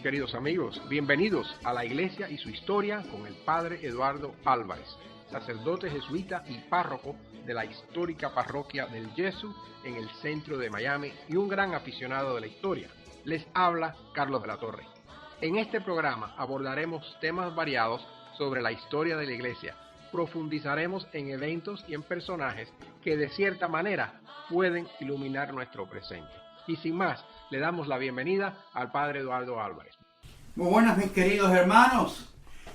queridos amigos, bienvenidos a la Iglesia y su historia con el Padre Eduardo Álvarez, sacerdote jesuita y párroco de la histórica parroquia del Yesu en el centro de Miami y un gran aficionado de la historia. Les habla Carlos de la Torre. En este programa abordaremos temas variados sobre la historia de la Iglesia. Profundizaremos en eventos y en personajes que de cierta manera pueden iluminar nuestro presente. Y sin más, le damos la bienvenida al Padre Eduardo Álvarez. Muy buenas, mis queridos hermanos.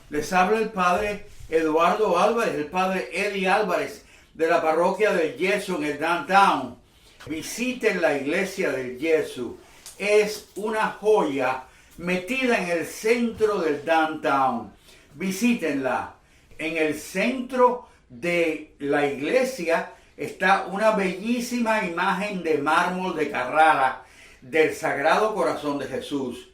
Les habla el Padre Eduardo Álvarez, el Padre Eddie Álvarez, de la parroquia del Yesu en el Downtown. Visiten la iglesia del Yesu. Es una joya metida en el centro del Downtown. Visítenla. En el centro de la iglesia está una bellísima imagen de mármol de Carrara del Sagrado Corazón de Jesús.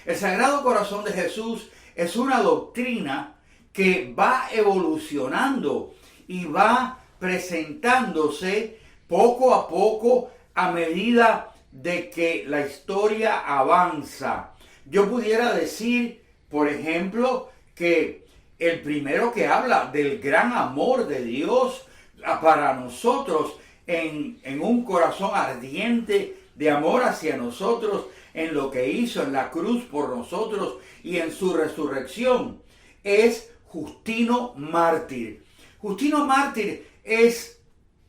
El Sagrado Corazón de Jesús es una doctrina que va evolucionando y va presentándose poco a poco a medida de que la historia avanza. Yo pudiera decir, por ejemplo, que el primero que habla del gran amor de Dios para nosotros en un corazón ardiente de amor hacia nosotros, en lo que hizo en la cruz por nosotros y en su resurrección, es Justino Mártir. Justino Mártir es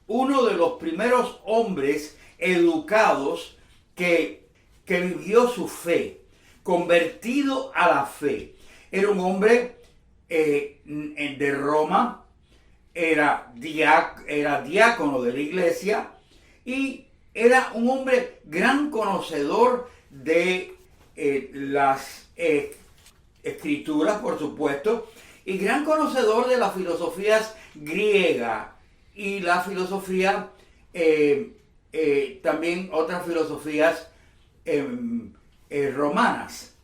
uno de los primeros hombres educados que vivió su fe, convertido a la fe. Era un hombre de Roma, era diácono de la iglesia y era un hombre gran conocedor de las escrituras, por supuesto, y gran conocedor de las filosofías griega y la filosofía, también otras filosofías romanas,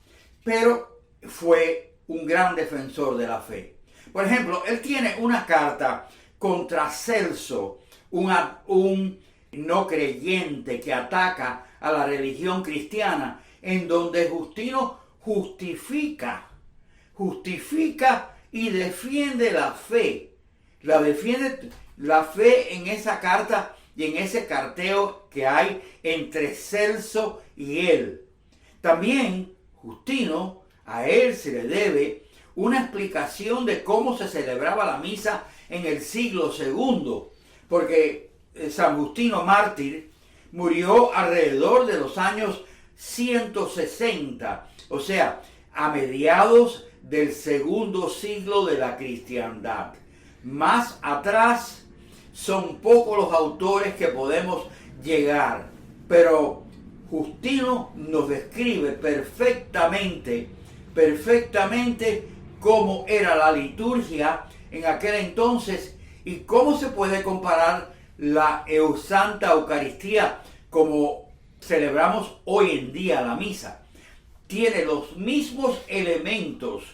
pero fue un gran defensor de la fe. Por ejemplo, él tiene una carta contra Celso, un no creyente que ataca a la religión cristiana, en donde Justino justifica y defiende la fe. Defiende la fe en esa carta y en ese carteo que hay entre Celso y él. También Justino, a él se le debe una explicación de cómo se celebraba la misa en el siglo II, porque San Justino Mártir murió alrededor de los años 160, o sea, a mediados del segundo siglo de la cristiandad. Más atrás son pocos los autores que podemos llegar, pero Justino nos describe perfectamente cómo era la liturgia en aquel entonces y cómo se puede comparar la Santa Eucaristía como celebramos hoy en día la misa. Tiene los mismos elementos,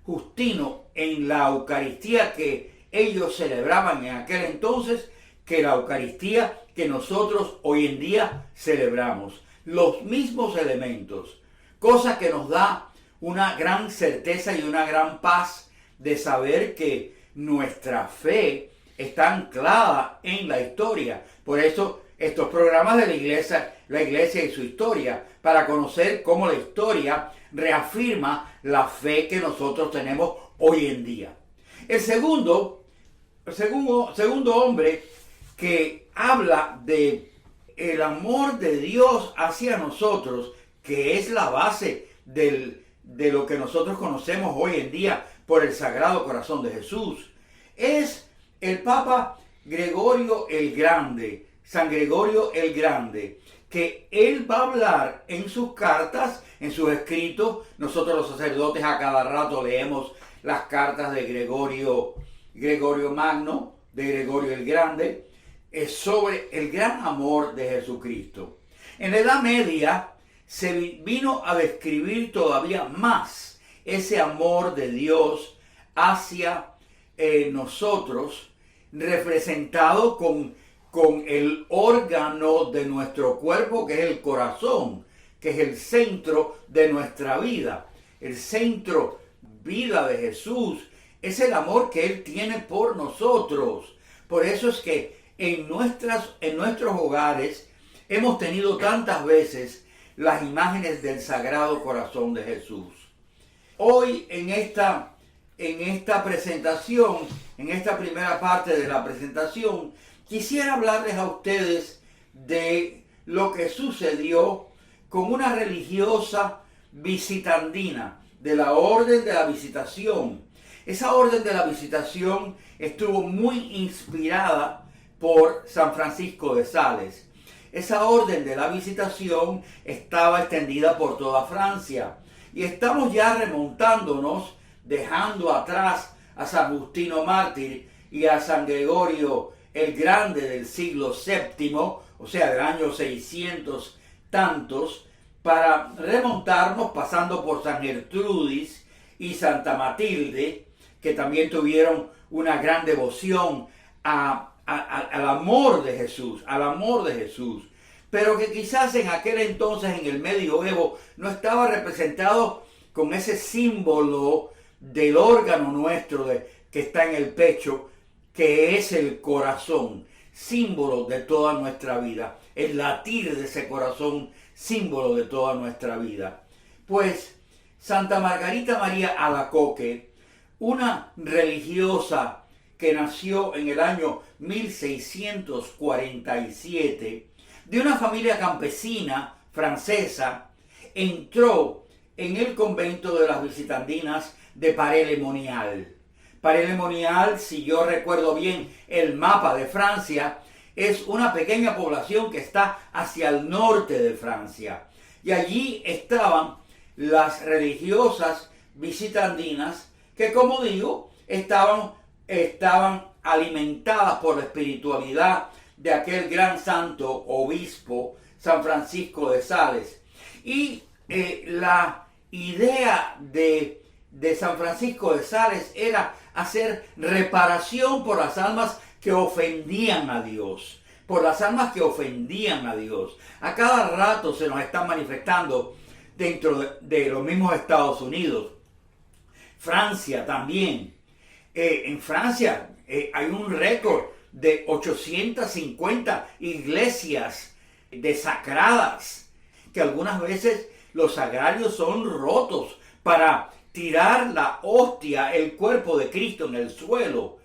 Justino, en la Eucaristía que ellos celebraban en aquel entonces, que la Eucaristía que nosotros hoy en día celebramos. Los mismos elementos, cosa que nos da una gran certeza y una gran paz de saber que nuestra fe está anclada en la historia. Por eso estos programas de la iglesia y su historia, para conocer cómo la historia reafirma la fe que nosotros tenemos hoy en día. El segundo hombre que habla de el amor de Dios hacia nosotros, que es la base de lo que nosotros conocemos hoy en día por el Sagrado Corazón de Jesús, es el Papa Gregorio el Grande, San Gregorio el Grande, que él va a hablar en sus cartas, en sus escritos. Nosotros los sacerdotes a cada rato leemos las cartas de Gregorio Magno, de Gregorio el Grande, es sobre el gran amor de Jesucristo. En la Edad Media se vino a describir todavía más ese amor de Dios hacia nosotros, representado con el órgano de nuestro cuerpo, que es el corazón, que es el centro de nuestra vida. El centro vida de Jesús es el amor que Él tiene por nosotros. Por eso es que en nuestros hogares hemos tenido tantas veces las imágenes del Sagrado Corazón de Jesús. Hoy en esta presentación, en esta primera parte de la presentación, quisiera hablarles a ustedes de lo que sucedió con una religiosa visitandina de la Orden de la Visitación. Esa Orden de la Visitación estuvo muy inspirada por San Francisco de Sales. Esa Orden de la Visitación estaba extendida por toda Francia. Y estamos ya remontándonos, dejando atrás a San Justino Mártir y a San Gregorio el Grande del siglo VII, o sea, del año 600 tantos, para remontarnos pasando por San Gertrudis y Santa Matilde, que también tuvieron una gran devoción al amor de Jesús, pero que quizás en aquel entonces, en el medioevo, no estaba representado con ese símbolo del órgano nuestro que está en el pecho, que es el corazón, símbolo de toda nuestra vida, el latir de ese corazón, símbolo de toda nuestra vida. Pues Santa Margarita María Alacoque, una religiosa que nació en el año 1647, de una familia campesina francesa, entró en el convento de las Visitandinas de Paray-le-Monial. Paray-le-Monial, si yo recuerdo bien el mapa de Francia, es una pequeña población que está hacia el norte de Francia. Y allí estaban las religiosas visitandinas que, como digo, estaban alimentadas por la espiritualidad de aquel gran santo obispo San Francisco de Sales. Y la idea de San Francisco de Sales era hacer reparación por las almas que ofendían a Dios, A cada rato se nos están manifestando dentro de los mismos Estados Unidos. Francia también. En Francia hay un récord de 850 iglesias desacradas, que algunas veces los sagrarios son rotos para tirar la hostia, el cuerpo de Cristo en el suelo.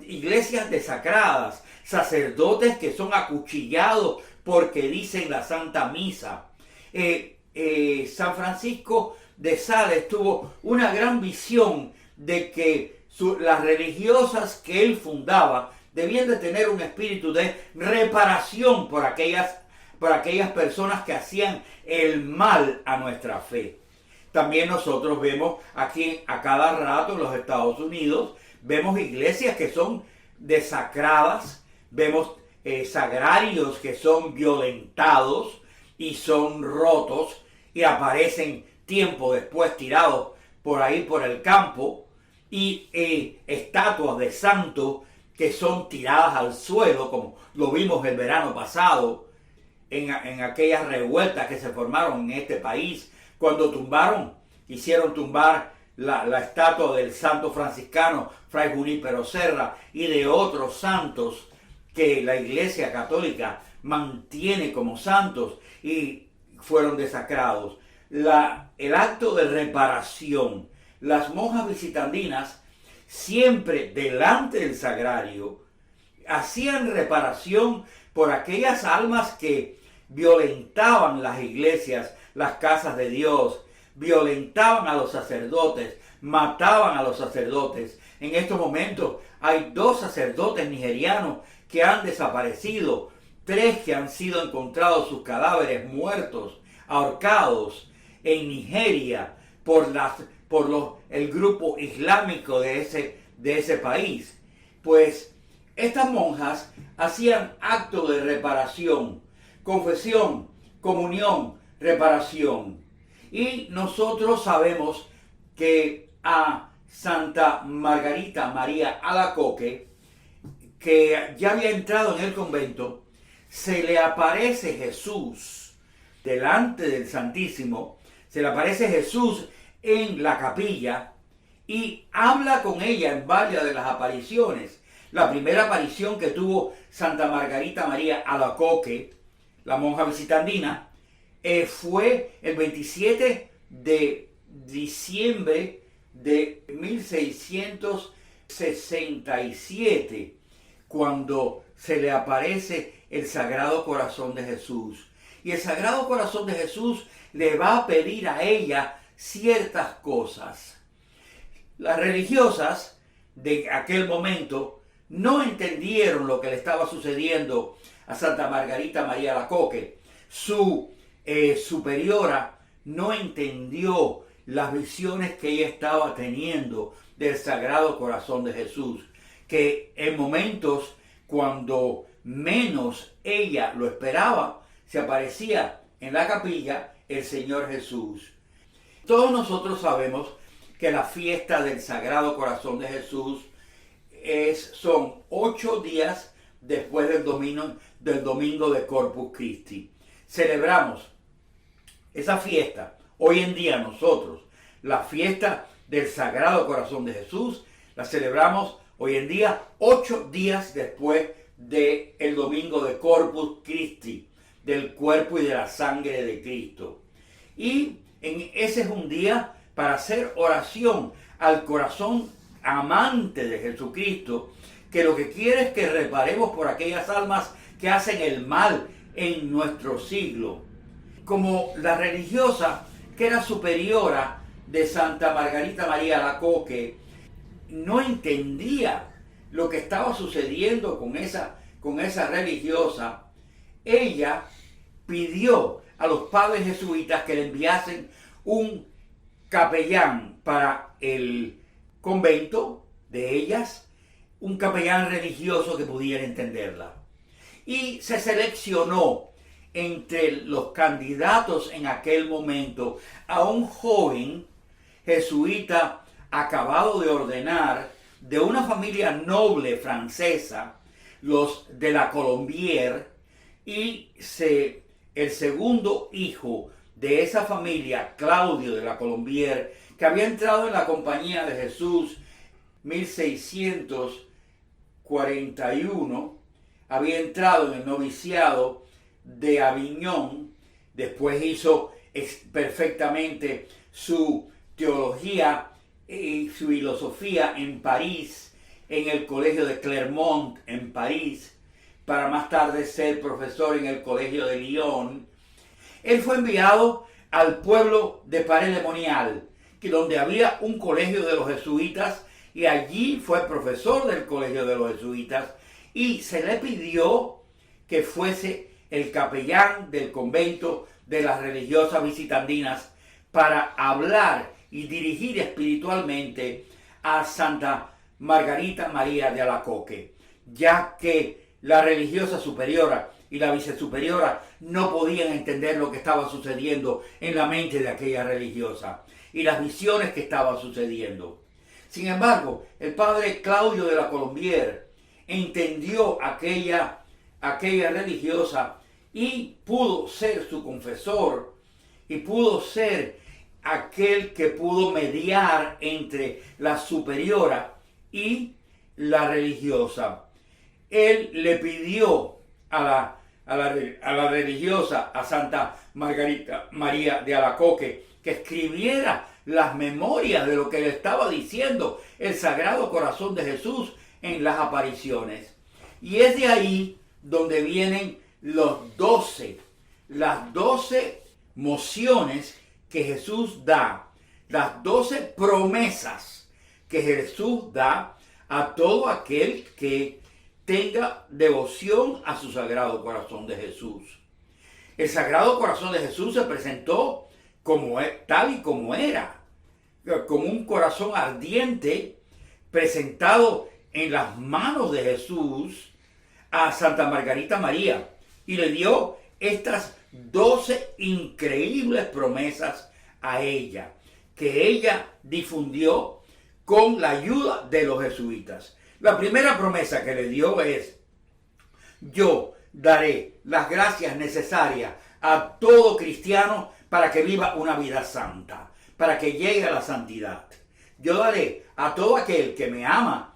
Iglesias desacradas, sacerdotes que son acuchillados porque dicen la Santa Misa. San Francisco de Sales tuvo una gran visión de que las religiosas que él fundaba debían de tener un espíritu de reparación por aquellas personas que hacían el mal a nuestra fe. También nosotros vemos aquí a cada rato en los Estados Unidos, vemos iglesias que son desacradas, vemos sagrarios que son violentados y son rotos y aparecen tiempo después tirados por ahí por el campo, y estatuas de santos que son tiradas al suelo, como lo vimos el verano pasado en aquellas revueltas que se formaron en este país, cuando quisieron tumbar la estatua del santo franciscano Fray Junípero Serra y de otros santos que la Iglesia Católica mantiene como santos y fueron desacrados. El acto de reparación, las monjas visitandinas siempre delante del sagrario hacían reparación por aquellas almas que violentaban las iglesias, las casas de Dios, violentaban a los sacerdotes, mataban a los sacerdotes. En estos momentos hay 2 sacerdotes nigerianos que han desaparecido, 3 que han sido encontrados sus cadáveres muertos, ahorcados en Nigeria por el grupo islámico de ese país. Pues estas monjas hacían acto de reparación, confesión, comunión, reparación. Y nosotros sabemos que a Santa Margarita María Alacoque, que ya había entrado en el convento, se le aparece Jesús delante del Santísimo, se le aparece Jesús en la capilla y habla con ella en varias de las apariciones. La primera aparición que tuvo Santa Margarita María Alacoque, la monja visitandina, fue el 27 de diciembre de 1667, cuando se le aparece el Sagrado Corazón de Jesús. Y el Sagrado Corazón de Jesús le va a pedir a ella ciertas cosas. Las religiosas de aquel momento no entendieron lo que le estaba sucediendo a Santa Margarita María Alacoque. Su superiora no entendió las visiones que ella estaba teniendo del Sagrado Corazón de Jesús, que en momentos cuando menos ella lo esperaba, se aparecía en la capilla el Señor Jesús. Todos nosotros sabemos que la fiesta del Sagrado Corazón de Jesús son 8 días después del domingo de Corpus Christi. Celebramos esa fiesta. Hoy en día nosotros, la fiesta del Sagrado Corazón de Jesús, la celebramos hoy en día 8 días después del domingo de Corpus Christi, del cuerpo y de la sangre de Cristo. Y ese es un día para hacer oración al corazón amante de Jesucristo, que lo que quiere es que reparemos por aquellas almas que hacen el mal en nuestro siglo. Como la religiosa que era superiora de Santa Margarita María Alacoque no entendía lo que estaba sucediendo con esa religiosa, ella pidió a los padres jesuitas que le enviasen un capellán para el convento de ellas, un capellán religioso que pudiera entenderla. Y se seleccionó entre los candidatos en aquel momento a un joven jesuita acabado de ordenar de una familia noble francesa, los de la Colombière, y el segundo hijo de esa familia, Claudio de la Colombière, que había entrado en la Compañía de Jesús 1641, había entrado en el noviciado de Aviñón, después hizo perfectamente su teología y su filosofía en París, en el colegio de Clermont en París, para más tarde ser profesor en el colegio de Lyon. Él fue enviado al pueblo de Paray-le-Monial, donde había un colegio de los jesuitas, y allí fue profesor del colegio de los jesuitas, y se le pidió que fuese el capellán del convento de las religiosas visitandinas para hablar y dirigir espiritualmente a Santa Margarita María de Alacoque, ya que la religiosa superiora y la vicesuperiora no podían entender lo que estaba sucediendo en la mente de aquella religiosa y las visiones que estaban sucediendo. Sin embargo, el padre Claudio de la Colombière entendió aquella religiosa y pudo ser su confesor y pudo ser aquel que pudo mediar entre la superiora y la religiosa. Él le pidió a la religiosa, a Santa Margarita María de Alacoque, que escribiera las memorias de lo que le estaba diciendo el Sagrado Corazón de Jesús en las apariciones. Y es de ahí donde vienen las 12 mociones que Jesús da, las 12 promesas que Jesús da a todo aquel que tenga devoción a su Sagrado Corazón de Jesús. El Sagrado Corazón de Jesús se presentó tal y como era, como un corazón ardiente presentado en las manos de Jesús a Santa Margarita María, y le dio estas 12 increíbles promesas a ella, que ella difundió con la ayuda de los jesuitas. La primera promesa que le dio es: yo daré las gracias necesarias a todo cristiano para que viva una vida santa, para que llegue a la santidad. Yo daré a todo aquel que me ama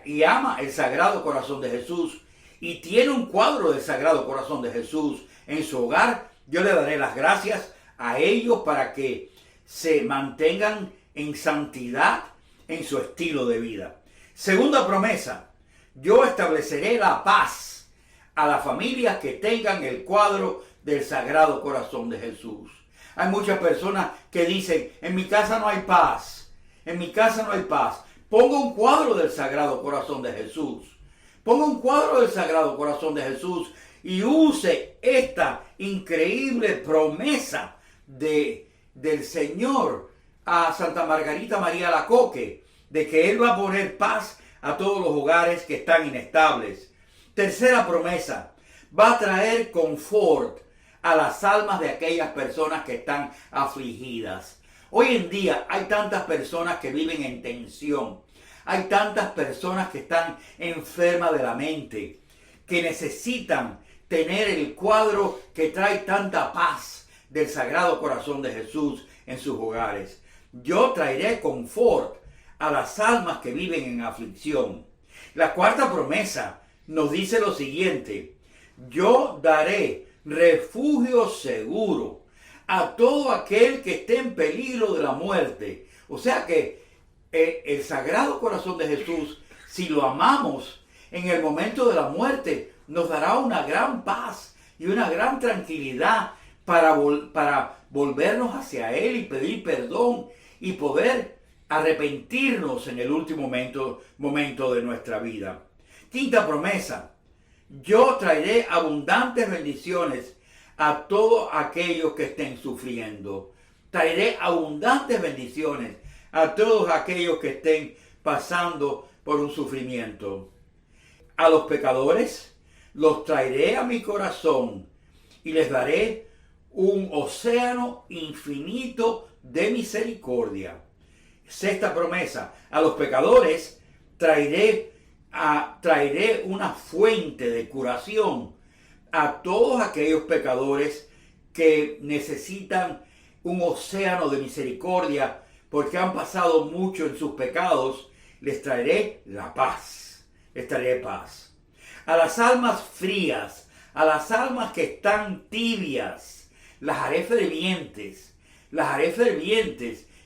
y ama el Sagrado Corazón de Jesús y tiene un cuadro del Sagrado Corazón de Jesús en su hogar, yo le daré las gracias a ellos para que se mantengan en santidad en su estilo de vida. Segunda promesa, yo estableceré la paz a las familias que tengan el cuadro del Sagrado Corazón de Jesús. Hay muchas personas que dicen, en mi casa no hay paz, en mi casa no hay paz. Ponga un cuadro del Sagrado Corazón de Jesús. Ponga un cuadro del Sagrado Corazón de Jesús y use esta increíble promesa del Señor a Santa Margarita María Alacoque, de que Él va a poner paz a todos los hogares que están inestables. Tercera promesa, va a traer confort a las almas de aquellas personas que están afligidas. Hoy en día hay tantas personas que viven en tensión. Hay tantas personas que están enfermas de la mente, que necesitan tener el cuadro que trae tanta paz del Sagrado Corazón de Jesús en sus hogares. Yo traeré confort a las almas que viven en aflicción. La cuarta promesa nos dice lo siguiente: yo daré refugio seguro a todo aquel que esté en peligro de la muerte. O sea que el Sagrado Corazón de Jesús, si lo amamos en el momento de la muerte, nos dará una gran paz y una gran tranquilidad para volvernos hacia Él y pedir perdón y poder arrepentirnos en el último momento de nuestra vida. Quinta promesa, yo traeré abundantes bendiciones a todos aquellos que estén sufriendo. Traeré abundantes bendiciones a todos aquellos que estén pasando por un sufrimiento. A los pecadores los traeré a mi corazón y les daré un océano infinito de misericordia. Sexta promesa, a los pecadores traeré una fuente de curación a todos aquellos pecadores que necesitan un océano de misericordia porque han pasado mucho en sus pecados. Les traeré la paz, les traeré paz. A las almas frías, a las almas que están tibias, las haré fervientes,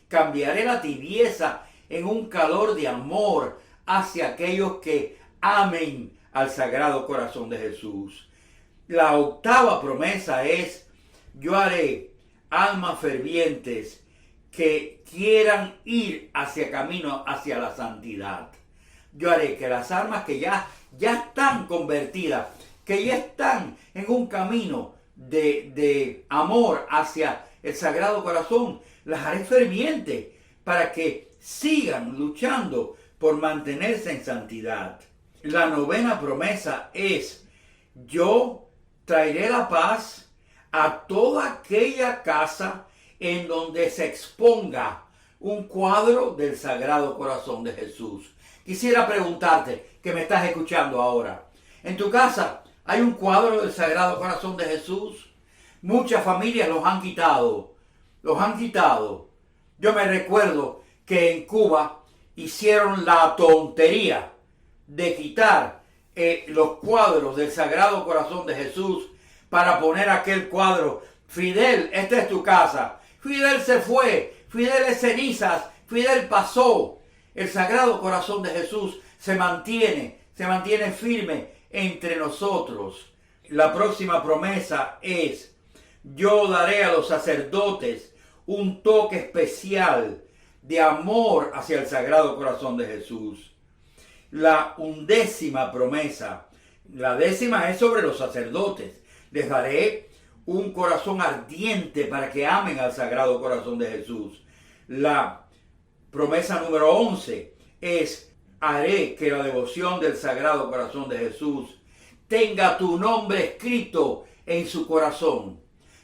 cambiaré la tibieza en un calor de amor hacia aquellos que amen al Sagrado Corazón de Jesús. La octava promesa es, yo haré almas fervientes que quieran ir camino hacia la santidad. Yo haré que las almas que ya están convertidas, que ya están en un camino de amor hacia el Sagrado Corazón, las haré fervientes para que sigan luchando por mantenerse en santidad. La novena promesa es, yo traeré la paz a toda aquella casa en donde se exponga un cuadro del Sagrado Corazón de Jesús. Quisiera preguntarte, que me estás escuchando ahora, ¿en tu casa hay un cuadro del Sagrado Corazón de Jesús? Muchas familias los han quitado. Yo me recuerdo que en Cuba hicieron la tontería de quitar los cuadros del Sagrado Corazón de Jesús para poner aquel cuadro. Fidel, esta es tu casa. Fidel se fue, Fidel es cenizas, Fidel pasó. El Sagrado Corazón de Jesús se mantiene firme entre nosotros. La próxima promesa es, yo daré a los sacerdotes un toque especial de amor hacia el Sagrado Corazón de Jesús. La undécima promesa, la décima es sobre los sacerdotes. Les daré un corazón ardiente para que amen al Sagrado Corazón de Jesús. La promesa número 11 es, haré que la devoción del Sagrado Corazón de Jesús tenga tu nombre escrito en su corazón.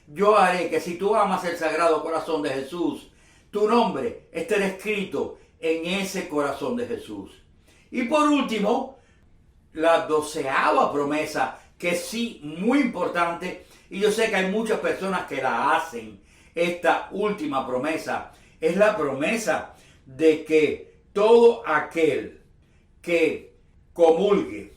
Yo haré que si tú amas el Sagrado Corazón de Jesús, tu nombre esté escrito en ese corazón de Jesús. Y por último, la 12ª promesa que sí, muy importante, y yo sé que hay muchas personas que la hacen. Esta última promesa es la promesa de que todo aquel que comulgue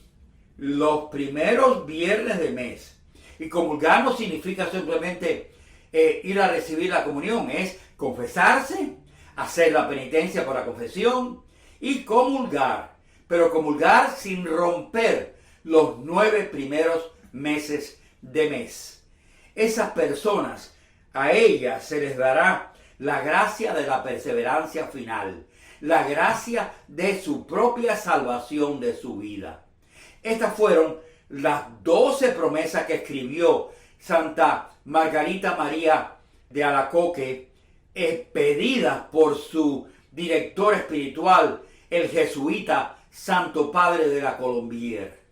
los primeros viernes de mes, y comulgar no significa simplemente ir a recibir la comunión, es confesarse, hacer la penitencia por la confesión y comulgar, pero comulgar sin romper los 9 primeros meses de mes. Esas personas, a ellas se les dará la gracia de la perseverancia final, la gracia de su propia salvación de su vida. Estas fueron las 12 promesas que escribió Santa Margarita María de Alacoque, pedidas por su director espiritual, el jesuita Santo Padre de la Colombier.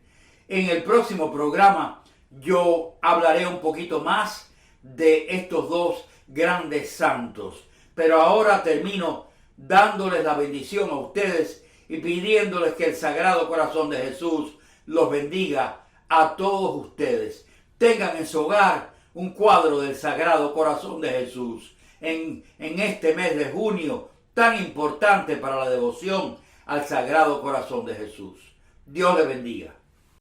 En el próximo programa yo hablaré un poquito más de estos dos grandes santos. Pero ahora termino dándoles la bendición a ustedes y pidiéndoles que el Sagrado Corazón de Jesús los bendiga a todos ustedes. Tengan en su hogar un cuadro del Sagrado Corazón de Jesús en este mes de junio tan importante para la devoción al Sagrado Corazón de Jesús. Dios les bendiga.